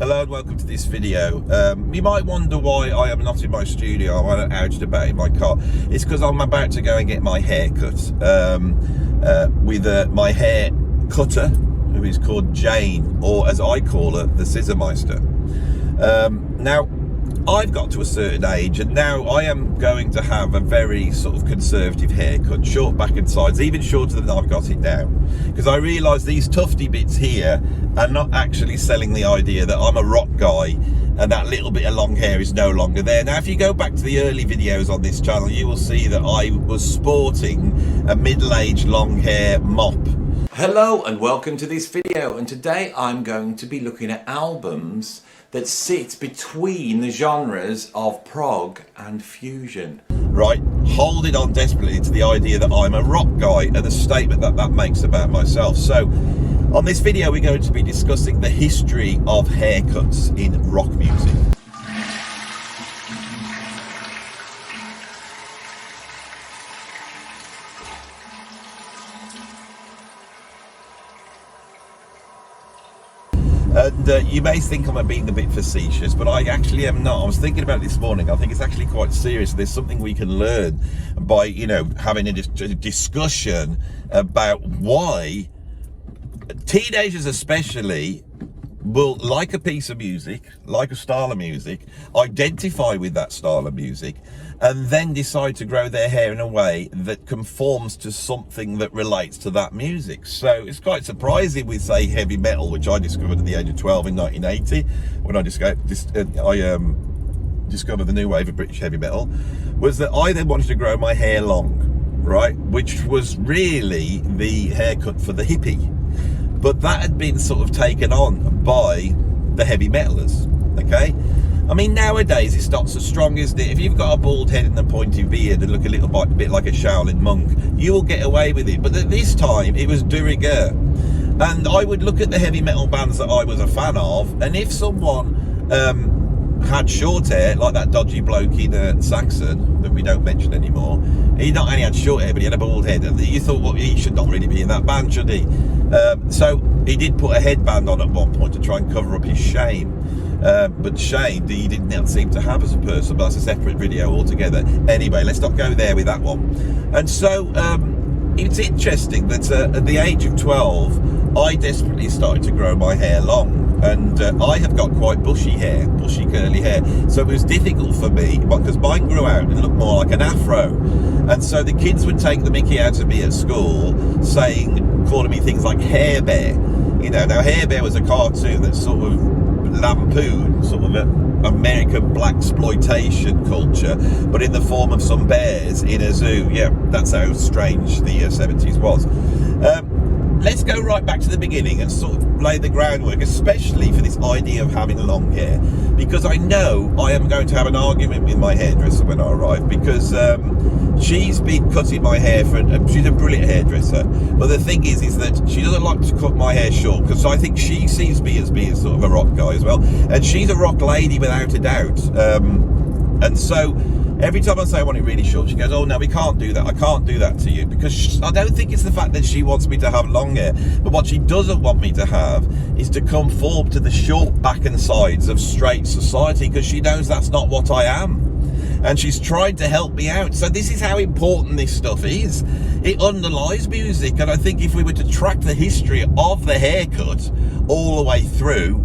Hello and welcome to this video. You might wonder why I am not in my studio. I'm out about in my car. It's because I'm about to go and get my hair cut with my hair cutter, who is called Jane, or as I call her, the Scissor Meister. Now, I've got to a certain age and now I am going to have a very sort of conservative haircut, short back and sides, even shorter than I've got it now, because I realise these tufty bits here are not actually selling the idea that I'm a rock guy and that little bit of long hair is no longer there. Now, if you go back to the early videos on this channel, you will see that I was sporting a middle-aged long hair mop. Hello and welcome to this video, and today I'm going to be looking at albums that sit between the genres of prog and fusion. Right, holding on desperately to the idea that I'm a rock guy and the statement that that makes about myself. So on this video we're going to be discussing the history of haircuts in rock music. And you may think I'm being a bit facetious, but I actually am not. I was thinking about it this morning. I think it's actually quite serious. There's something we can learn by, having a discussion about why teenagers especially will like a piece of music, like a style of music, identify with that style of music, and then decide to grow their hair in a way that conforms to something that relates to that music. So it's quite surprising with, say, heavy metal, which I discovered at the age of 12 in 1980, when I discovered the new wave of British heavy metal, was that I then wanted to grow my hair long, right? Which was really the haircut for the hippie. But that had been sort of taken on by the heavy metalers, okay? I mean, nowadays it's not so strong, isn't it? If you've got a bald head and a pointy beard and look a little bit like a Shaolin monk, you will get away with it. But at this time, it was de rigueur. And I would look at the heavy metal bands that I was a fan of, and if someone had short hair, like that dodgy bloke in Saxon, that we don't mention anymore, he not only had short hair, but he had a bald head. And you thought, well, he should not really be in that band, should he? So he did put a headband on at one point to try and cover up his shame. But shame he did not seem to have as a person, but that's a separate video altogether. Anyway, let's not go there with that one. And so it's interesting that at the age of 12, I desperately started to grow my hair long. And I have got quite bushy hair, bushy curly hair. So it was difficult for me, because mine grew out and looked more like an afro. And so the kids would take the mickey out of me at school, calling me things like Hair Bear. Now Hair Bear was a cartoon that sort of lampoon sort of American blaxploitation culture, but in the form of some bears in a zoo. Yeah, that's how strange the 70s was. Let's go right back to the beginning and sort of lay the groundwork, especially for this idea of having long hair, because I know I am going to have an argument with my hairdresser when I arrive, because she's been cutting my hair she's a brilliant hairdresser, but the thing is that she doesn't like to cut my hair short, because I think she sees me as being sort of a rock guy as well, and she's a rock lady without a doubt. And so every time I say I want it really short, she goes, oh no, we can't do that, I can't do that to you, because I don't think it's the fact that she wants me to have long hair, but what she doesn't want me to have is to conform to the short back and sides of straight society, because she knows that's not what I am. And she's tried to help me out. So this is how important this stuff is. It underlies music, and I think if we were to track the history of the haircut all the way through,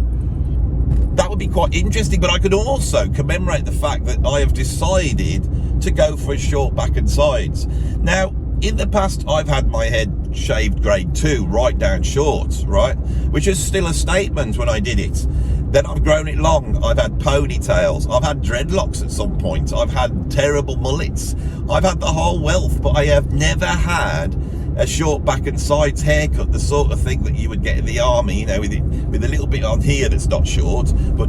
that would be quite interesting. But I could also commemorate the fact that I have decided to go for a short back and sides. Now, in the past, I've had my head shaved grade 2, right down short, right? Which is still a statement when I did it. Then I've grown it long. I've had ponytails. I've had dreadlocks at some point. I've had terrible mullets. I've had the whole wealth, but I have never had a short back and sides haircut, the sort of thing that you would get in the army, with a little bit on here that's not short, but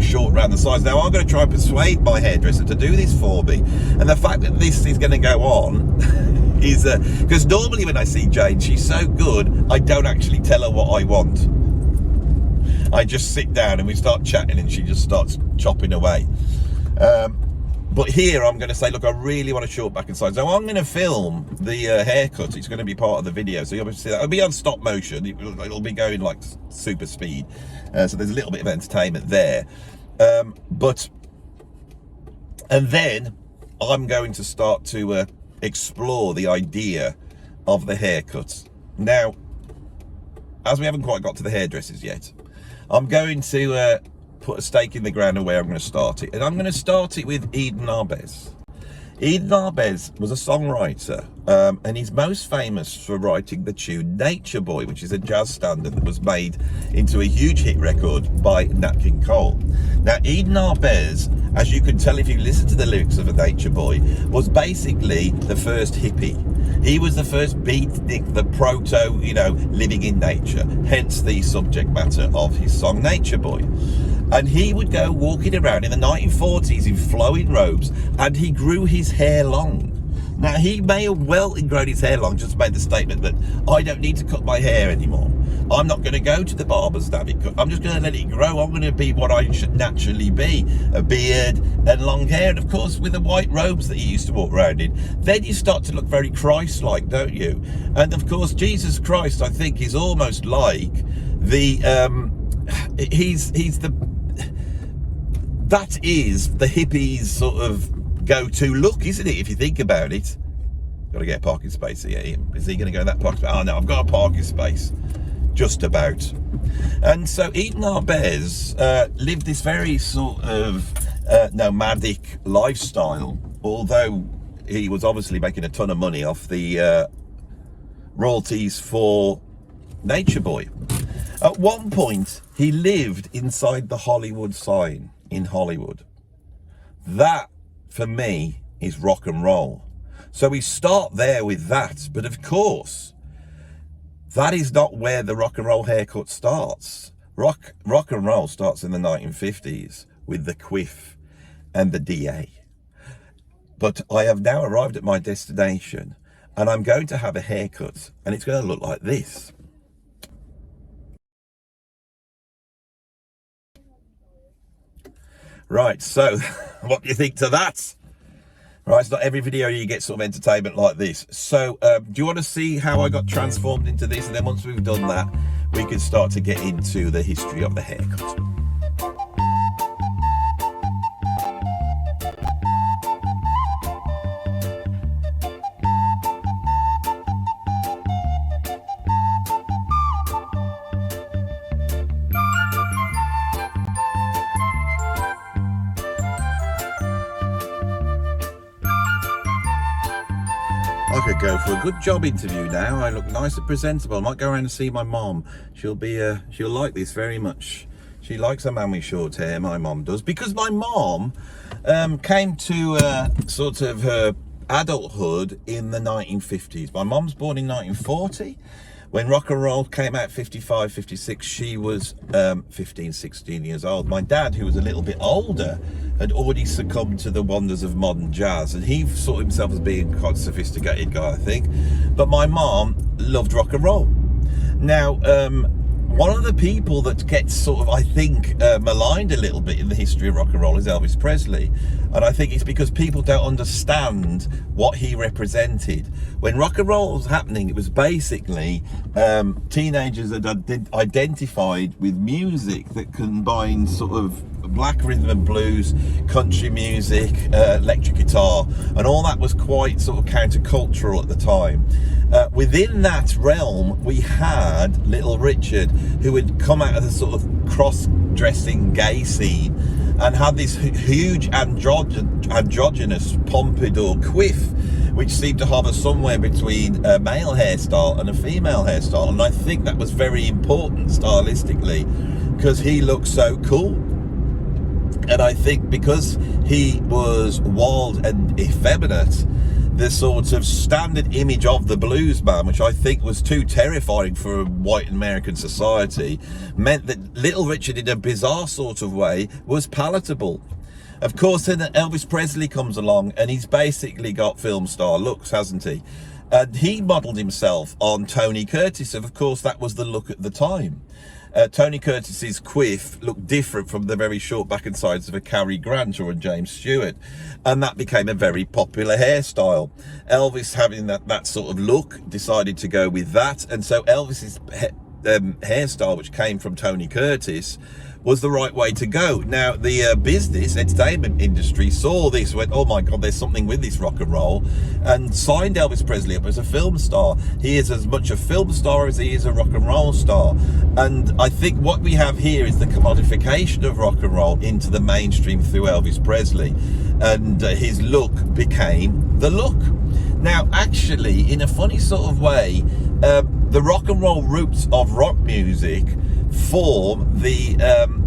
short around the sides. Now I'm going to try and persuade my hairdresser to do this for me, and the fact that this is going to go on is because normally when I see Jane, she's so good, I don't actually tell her what I want. I just sit down and we start chatting, and she just starts chopping away. But here I'm going to say, look, I really want a short back and side. So I'm going to film the haircut. It's going to be part of the video. So you'll be able to see that. It'll be on stop motion. It'll be going like super speed. So there's a little bit of entertainment there. And then I'm going to start to explore the idea of the haircuts. Now, as we haven't quite got to the hairdressers yet, I'm going to put a stake in the ground of where I'm going to start it. And I'm going to start it with Eden Arbez. Eden Arbez was a songwriter, and he's most famous for writing the tune Nature Boy, which is a jazz standard that was made into a huge hit record by Nat King Cole. Now, Eden Arbez, as you can tell if you listen to the lyrics of a Nature Boy, was basically the first hippie. He was the first beatnik, the proto, living in nature, hence the subject matter of his song Nature Boy. And he would go walking around in the 1940s in flowing robes, and he grew his hair long. Now, he may have well grown his hair long, just made the statement that I don't need to cut my hair anymore. I'm not going to go to the barbers to have it cut. I'm just going to let it grow. I'm going to be what I should naturally be, a beard and long hair. And of course, with the white robes that he used to walk around in, then you start to look very Christ-like, don't you? And of course, Jesus Christ, I think, is almost like the, that is the hippies' sort of go-to look, isn't it, if you think about it? Got to get a parking space here. Is he going to go in that parking space? Oh, no, I've got a parking space. Just about. And so Eden Arbez lived this very sort of nomadic lifestyle, although he was obviously making a ton of money off the royalties for Nature Boy. At one point, he lived inside the Hollywood sign in Hollywood. That, for me, is rock and roll. So we start there with that. But of course, that is not where the rock and roll haircut starts. Rock and roll starts in the 1950s with the quiff and the DA. But I have now arrived at my destination, and I'm going to have a haircut, and it's going to look like this. Right, so what do you think to that? Right, it's not every video you get sort of entertainment like this. So do you want to see how I got transformed into this? And then once we've done that, we can start to get into the history of the haircut. I could go for a good job interview now. I look nice and presentable. I might go around and see my mom. She'll like this very much. She likes a man with short hair, my mom does, because my mom came to sort of her adulthood in the 1950s. My mom's born in 1940. When rock and roll came out 55, 56, she was 15, 16 years old. My dad, who was a little bit older, had already succumbed to the wonders of modern jazz, and he saw himself as being quite a sophisticated guy, I think. But my mom loved rock and roll. Now, one of the people that gets sort of, I think, maligned a little bit in the history of rock and roll is Elvis Presley. And I think it's because people don't understand what he represented. When rock and roll was happening, it was basically teenagers that had identified with music that combined sort of black rhythm and blues, country music, electric guitar, and all that was quite sort of countercultural at the time. Within that realm, we had Little Richard, who had come out of the sort of cross-dressing gay scene and had this huge androgynous pompadour quiff, which seemed to hover somewhere between a male hairstyle and a female hairstyle. And I think that was very important stylistically because he looked so cool. And I think because he was wild and effeminate, the sort of standard image of the blues man, which I think was too terrifying for a white American society, meant that Little Richard, in a bizarre sort of way, was palatable. Of course, then Elvis Presley comes along, and he's basically got film star looks, hasn't he? And he modelled himself on Tony Curtis, and of course that was the look at the time. Tony Curtis's quiff looked different from the very short back and sides of a Cary Grant or a James Stewart, and that became a very popular hairstyle. Elvis, having that sort of look, decided to go with that, and so Elvis's hairstyle, which came from Tony Curtis, was the right way to go. Now, the business entertainment industry saw this, went, oh my God, there's something with this rock and roll, and signed Elvis Presley up as a film star. He is as much a film star as he is a rock and roll star. And I think what we have here is the commodification of rock and roll into the mainstream through Elvis Presley, and his look became the look. Now, actually, in a funny sort of way, the rock and roll roots of rock music form the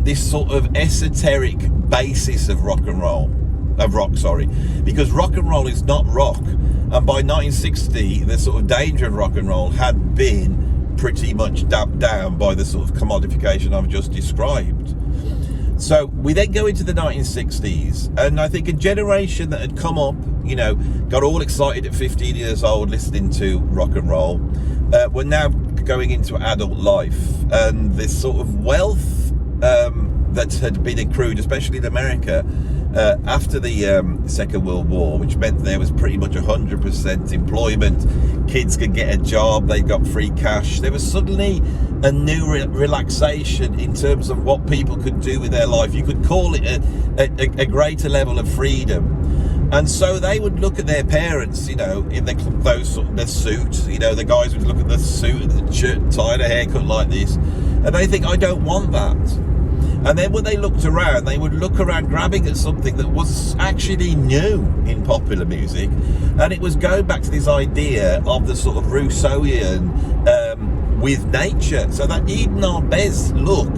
this sort of esoteric basis of rock, because rock and roll is not rock, and by 1960 the sort of danger of rock and roll had been pretty much damped down by the sort of commodification I've just described. So we then go into the 1960s, and I think a generation that had come up, you know, got all excited at 15 years old listening to rock and roll, were now going into adult life, and this sort of wealth that had been accrued, especially in America, after the Second World War, which meant there was pretty much 100% employment. Kids could get a job, they got free cash. There was suddenly a new relaxation in terms of what people could do with their life. You could call it a greater level of freedom. And so they would look at their parents, you know, in their suit. You know, the guys would look at the suit and the shirt and tie and a haircut like this, and they think, I don't want that. And then when they looked around, they would look around grabbing at something that was actually new in popular music, and it was going back to this idea of the sort of Rousseauian with nature. So that Eden Arbez look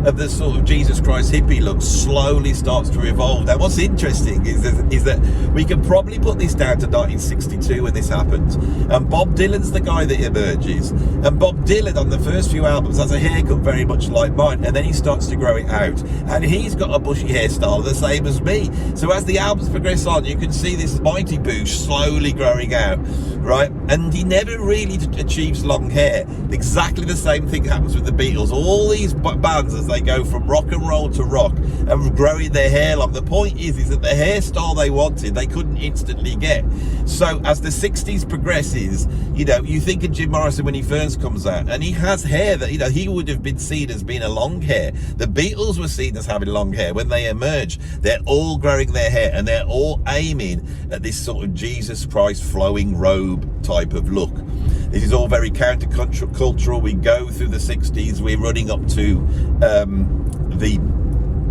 of the sort of Jesus Christ hippie look slowly starts to evolve. Now, what's interesting is that we can probably put this down to 1962 when this happens, and Bob Dylan's the guy that emerges, and Bob Dylan on the first few albums has a haircut very much like mine, and then he starts to grow it out, and he's got a bushy hairstyle the same as me. So as the albums progress on, you can see this mighty bush slowly growing out, right? And he never really achieves long hair. Exactly the same thing happens with the Beatles. All these bands, as they go from rock and roll to rock and growing their hair long, the point is that the hairstyle they wanted, they couldn't instantly get. So as the 60s progresses, you know, you think of Jim Morrison when he first comes out, and he has hair that, you know, he would have been seen as being a long hair. The Beatles were seen as having long hair. When they emerge, they're all growing their hair, and they're all aiming at this sort of Jesus Christ flowing robe type of look. This is all very countercultural. We go through the 60s, we're running up to the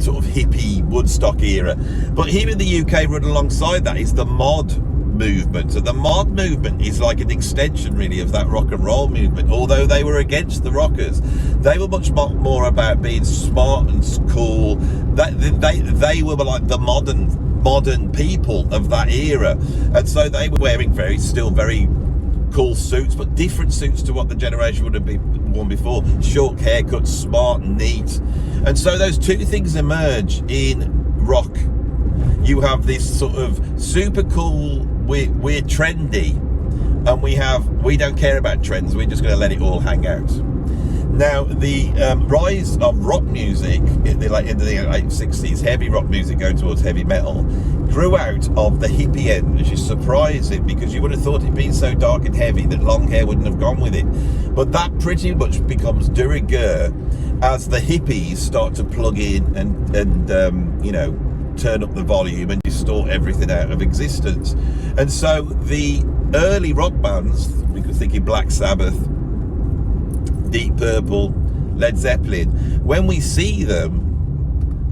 sort of hippie Woodstock era. But here in the UK, run alongside that is the mod movement. So the mod movement is like an extension really of that rock and roll movement. Although they were against the rockers, they were much more about being smart and cool. They were like the modern people of that era, and so they were wearing still very cool suits, but different suits to what the generation would have been worn before. Short haircuts, smart and neat. And so those two things emerge in rock. You have this sort of super cool, we're trendy, and we don't care about trends, we're just going to let it all hang out. Now, the rise of rock music in the late 60s, heavy rock music going towards heavy metal, grew out of the hippie end, which is surprising because you would have thought it being so dark and heavy that long hair wouldn't have gone with it. But that pretty much becomes de rigueur as the hippies start to plug in and you know, turn up the volume and distort everything out of existence. And so the early rock bands, we could think of Black Sabbath, Deep Purple, Led Zeppelin, when we see them,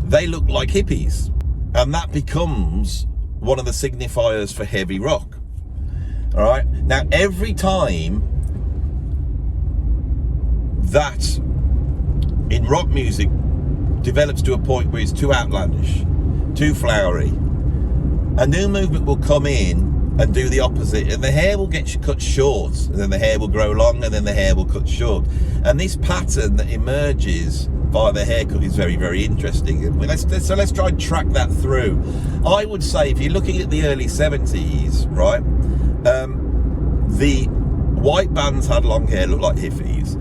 they look like hippies, and that becomes one of the signifiers for heavy rock. All right, now every time that in rock music develops to a point where it's too outlandish, too flowery, a new movement will come in and do the opposite, and the hair will get cut short, and then the hair will grow long, and then the hair will cut short. And this pattern that emerges via the haircut is very, very interesting. And let's try and track that through. I would say if you're looking at the early 70s, right, the white bands had long hair, looked like hippies.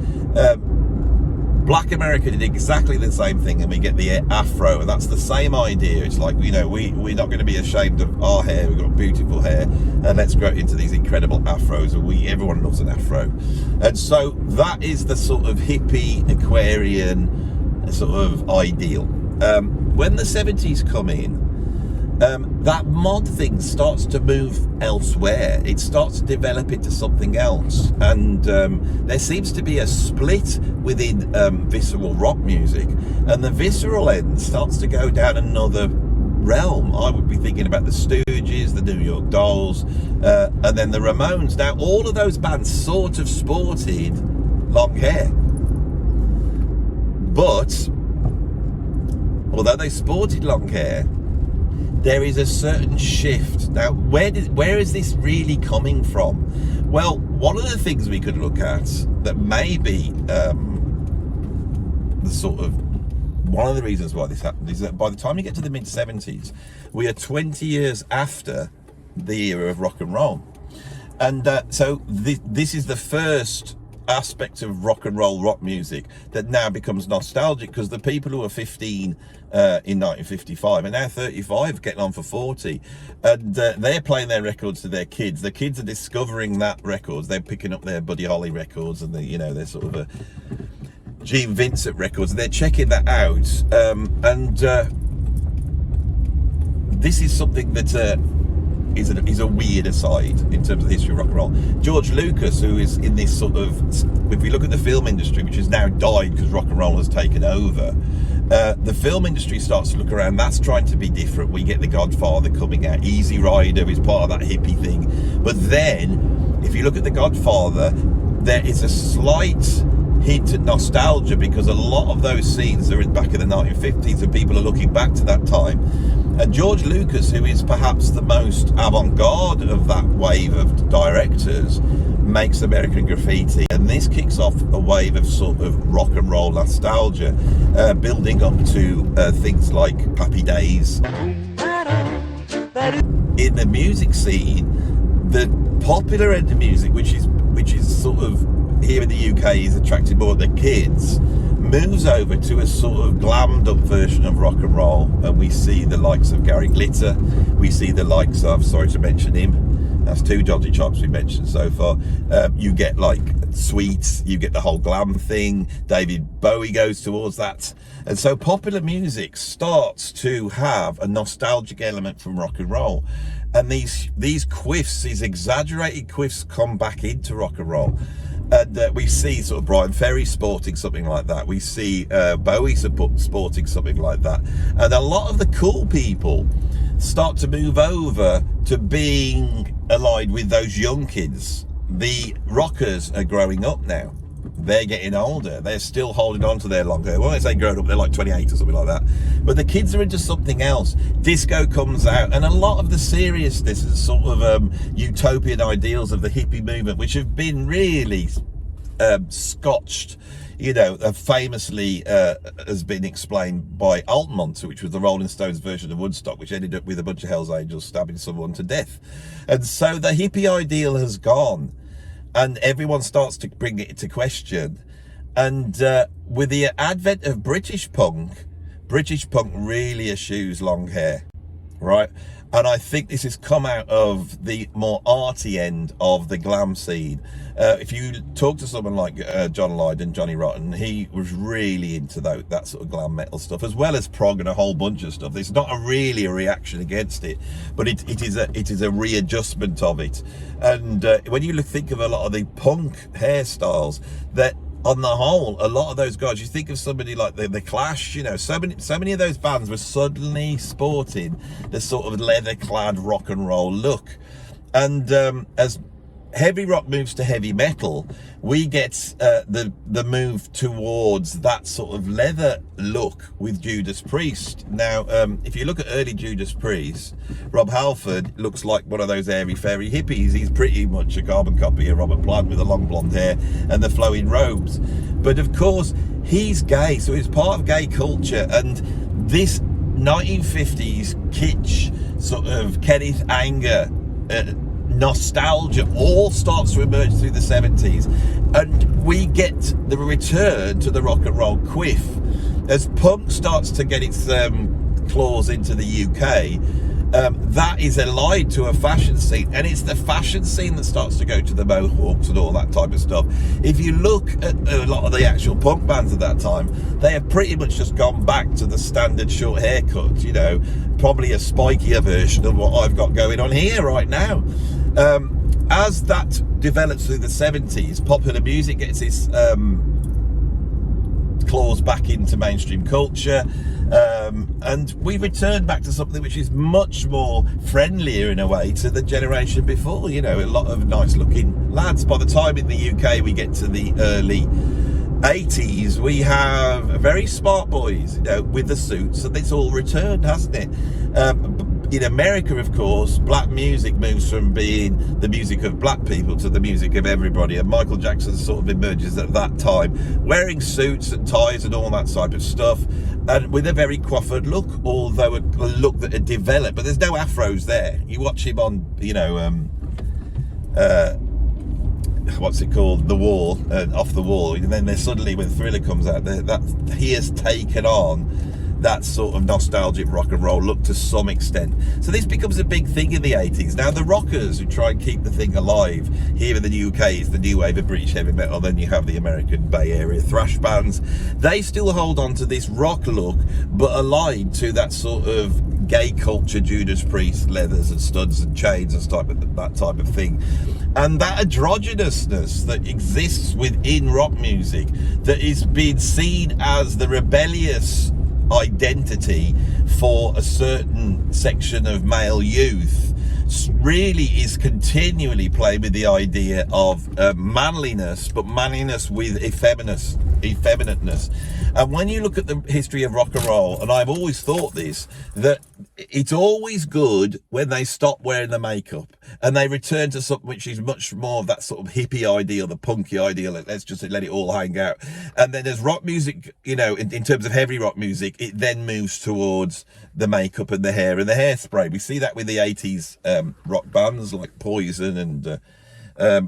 Black America did exactly the same thing, and we get the afro, and that's the same idea. It's like, you know, we're not going to be ashamed of our hair. We've got beautiful hair, and let's grow into these incredible afros, and everyone loves an afro. And so that is the sort of hippie Aquarian sort of ideal. When the 70s come in, that mod thing starts to move elsewhere. It starts to develop into something else, and there seems to be a split within visceral rock music, and the visceral end starts to go down another realm. I would be thinking about the Stooges, the New York Dolls, and then the Ramones. Now, all of those bands sort of sported long hair, but although they sported long hair, there is a certain shift. Now, where is this really coming from? Well, one of the things we could look at that may be one of the reasons why this happened is that by the time you get to the mid-70s, we are 20 years after the era of rock and roll. And so this is the first aspect of rock and roll music that now becomes nostalgic, because the people who were 15 in 1955 are now 35, getting on for 40, and they're playing their records to their kids. The kids are discovering that records. They're picking up their Buddy Holly records, and they're sort of Gene Vincent records, and they're checking that out. This is something that is a weird aside in terms of the history of rock and roll. George Lucas, who is in this sort of, if we look at the film industry, which has now died because rock and roll has taken over, the film industry starts to look around. That's trying to be different. We get The Godfather coming out. Easy Rider is part of that hippie thing. But then, if you look at The Godfather, there is a slight hint at nostalgia, because a lot of those scenes are in back in the 1950s, and people are looking back to that time. And George Lucas, who is perhaps the most avant-garde of that wave of directors, makes American Graffiti, and this kicks off a wave of sort of rock and roll nostalgia, building up to things like Happy Days. In the music scene, the popular end of music, which is sort of here in the UK is attracting more of the kids, moves over to a sort of glammed up version of rock and roll, and we see the likes of Gary Glitter, we see the likes of, sorry to mention him, that's two dodgy chops we mentioned so far, you get like Sweets, you get the whole glam thing, David Bowie goes towards that, and so popular music starts to have a nostalgic element from rock and roll, and these quiffs, these exaggerated quiffs, come back into rock and roll. And we see sort of Brian Ferry sporting something like that. We see Bowie sporting something like that. And a lot of the cool people start to move over to being allied with those young kids. The rockers are growing up now. They're getting older. They're still holding on to their long hair. Well, I say grown up, they're like 28 or something like that. But the kids are into something else. Disco comes out, and a lot of the seriousness and sort of utopian ideals of the hippie movement, which have been really scotched, famously has been explained by Altamont, which was the Rolling Stones version of Woodstock, which ended up with a bunch of Hells Angels stabbing someone to death. And so the hippie ideal has gone, and everyone starts to bring it into question. And with the advent of British punk really eschews long hair, right? And I think this has come out of the more arty end of the glam scene. If you talk to someone like John Lydon, Johnny Rotten, he was really into that sort of glam metal stuff, as well as prog and a whole bunch of stuff. It's not really a reaction against it, but it is a readjustment of it. And when you think of a lot of the punk hairstyles, that on the whole, a lot of those guys, you think of somebody like the Clash, so many of those bands were suddenly sporting the sort of leather-clad rock and roll look. And as heavy rock moves to heavy metal, we get the move towards that sort of leather look with Judas Priest. Now, if you look at early Judas Priest, Rob Halford looks like one of those airy-fairy hippies. He's pretty much a carbon copy of Robert Plant with the long blonde hair and the flowing robes. But of course, he's gay, so he's part of gay culture, and this 1950s kitsch sort of Kenneth Anger nostalgia all starts to emerge through the 70s, and we get the return to the rock and roll quiff as punk starts to get its claws into the UK. That is allied to a fashion scene, and it's the fashion scene that starts to go to the mohawks and all that type of stuff. If you look at a lot of the actual punk bands at that time, they have pretty much just gone back to the standard short haircut, you know, probably a spikier version of what I've got going on here right now. As that develops through the 70s, popular music gets its claws back into mainstream culture, and we return back to something which is much more friendlier in a way to the generation before. You know, a lot of nice looking lads. By the time in the UK we get to the early 80s, we have very smart boys, you know, with the suits, and it's all returned, hasn't it? In America, of course, black music moves from being the music of black people to the music of everybody, and Michael Jackson sort of emerges at that time, wearing suits and ties and all that type of stuff, and with a very coiffured look, although a look that had developed, but there's no afros there. You watch him on, you know, what's it called, The Wall, Off the Wall, and then there's suddenly, when Thriller comes out, that he has taken on that sort of nostalgic rock and roll look to some extent. So this becomes a big thing in the 80s. Now the rockers who try and keep the thing alive here in the UK is the new wave of British heavy metal. Then you have the American Bay Area thrash bands. They still hold on to this rock look, but allied to that sort of gay culture, Judas Priest, leathers and studs and chains and that type of thing. And that androgynousness that exists within rock music, that is being seen as the rebellious identity for a certain section of male youth, really is continually playing with the idea of manliness, but manliness with effeminateness. And when you look at the history of rock and roll, and I've always thought this, that it's always good when they stop wearing the makeup and they return to something which is much more of that sort of hippie ideal, the punky ideal, let's just let it all hang out. And then as rock music, you know, in terms of heavy rock music, it then moves towards the makeup and the hair and the hairspray. We see that with the 80s rock bands like Poison and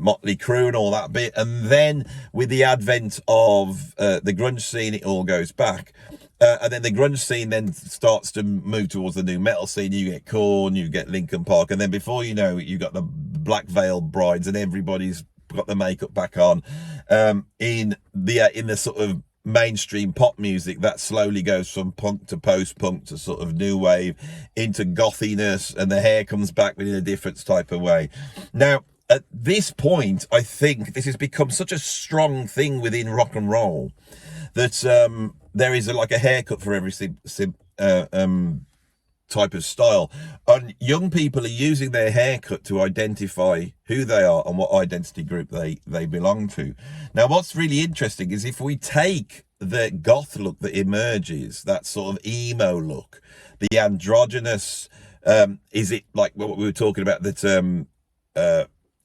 Motley Crue and all that bit, and then with the advent of the grunge scene, it all goes back, and then the grunge scene then starts to move towards the new metal scene. You get Korn, you get Linkin Park, and then before you know it, you got the black veil brides, and everybody's got the makeup back on. In the sort of mainstream pop music, that slowly goes from punk to post-punk to sort of new wave into gothiness, and the hair comes back but in a different type of way. Now at this point, I think this has become such a strong thing within rock and roll that there is like a haircut for every type of style, and young people are using their haircut to identify who they are and what identity group they belong to. Now what's really interesting is if we take the goth look that emerges, that sort of emo look, the androgynous, is it like what we were talking about that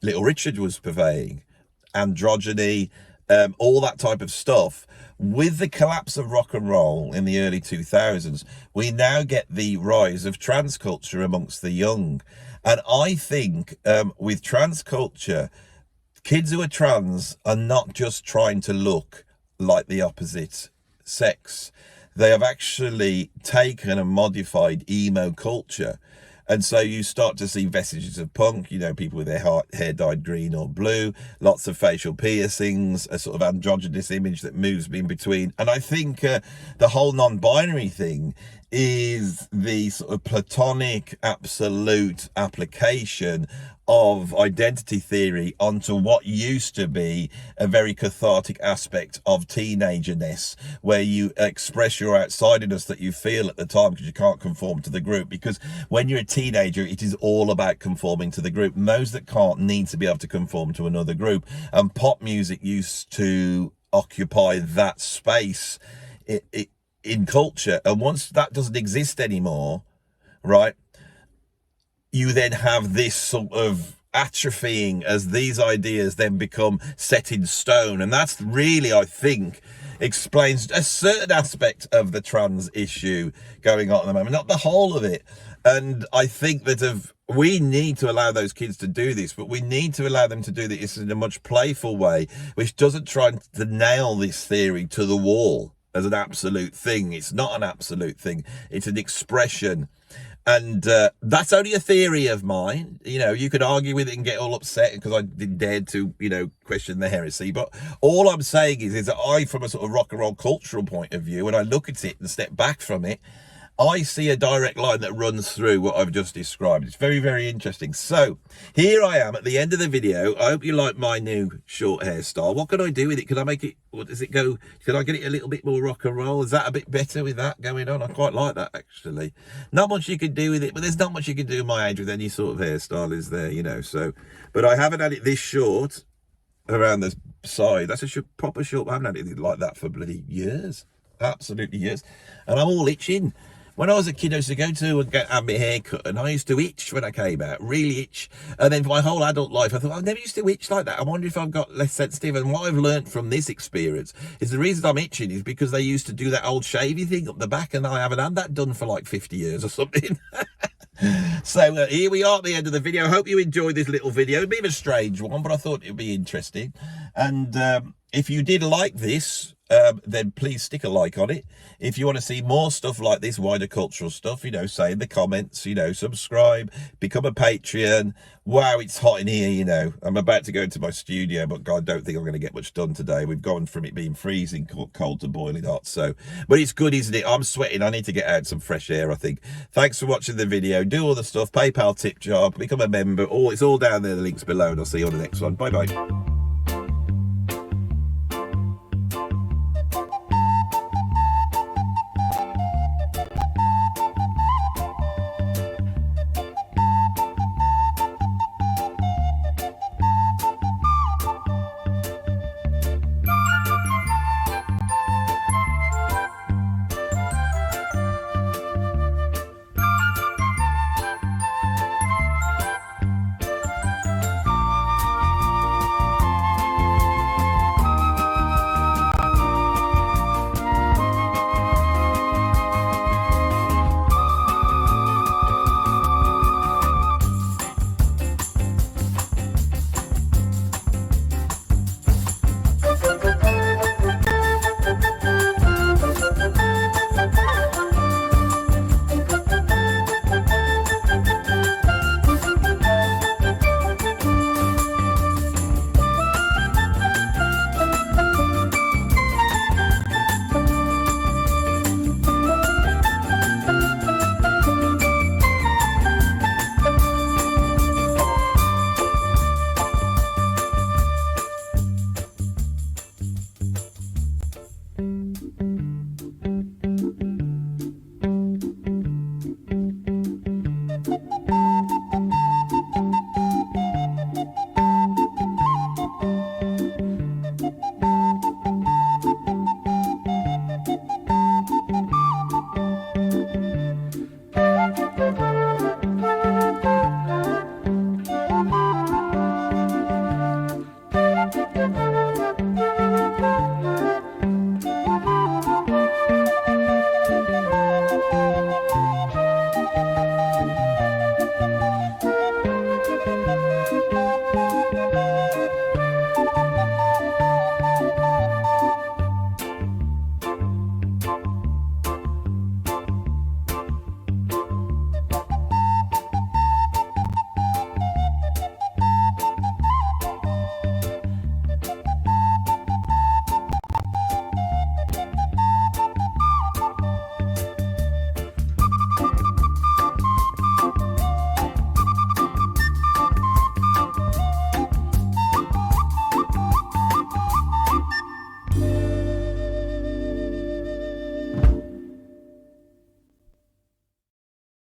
Little Richard was purveying, androgyny, all that type of stuff. With the collapse of rock and roll in the early 2000s, we now get the rise of trans culture amongst the young. And I think with trans culture, kids who are trans are not just trying to look like the opposite sex. They have actually taken and modified emo culture. And so you start to see vestiges of punk, you know, people with their hair dyed green or blue, lots of facial piercings, a sort of androgynous image that moves in between. And I think the whole non-binary thing is the sort of platonic absolute application of identity theory onto what used to be a very cathartic aspect of teenagerness, where you express your outsiderness that you feel at the time because you can't conform to the group. Because when you're a teenager, it is all about conforming to the group, and those that can't need to be able to conform to another group. And pop music used to occupy that space in culture, and once that doesn't exist anymore, right, you then have this sort of atrophying as these ideas then become set in stone. And that's really, I think, explains a certain aspect of the trans issue going on at the moment, not the whole of it. And I think that we need to allow those kids to do this, but we need to allow them to do this in a much playful way, which doesn't try to nail this theory to the wall as an absolute thing. It's not an absolute thing. It's an expression. And that's only a theory of mine. You know, you could argue with it and get all upset because I didn't dare to, you know, question the heresy. But all I'm saying is that I, from a sort of rock and roll cultural point of view, when I look at it and step back from it, I see a direct line that runs through what I've just described. It's very, very interesting. So here I am at the end of the video. I hope you like my new short hairstyle. What can I do with it? Can I make it, what does it go? Can I get it a little bit more rock and roll? Is that a bit better with that going on? I quite like that, actually. Not much you can do with it, but there's not much you can do my age with any sort of hairstyle, is there? You know, so, but I haven't had it this short around the side. That's a proper short. I haven't had it like that for bloody years. Absolutely years. And I'm all itching. When I was a kid, I used to go to and have my hair cut, and I used to itch when I came out, really itch. And then for my whole adult life, I thought, I've never used to itch like that. I wonder if I've got less sensitive. And what I've learned from this experience is the reason I'm itching is because they used to do that old shavy thing up the back, and I haven't had that done for like 50 years or something. So here we are at the end of the video. I hope you enjoyed this little video. A bit of a strange one, but I thought it would be interesting. And if you did like this, then please stick a like on it. If you want to see more stuff like this, wider cultural stuff, you know, say in the comments, you know, subscribe, become a Patreon. Wow, it's hot in here, you know. I'm about to go into my studio, but God, I don't think I'm going to get much done today. We've gone from it being freezing cold to boiling hot. So, but it's good, isn't it? I'm sweating. I need to get out some fresh air, I think. Thanks for watching the video. Do all the stuff. PayPal tip jar, become a member. It's all down there, the links below, and I'll see you on the next one. Bye-bye.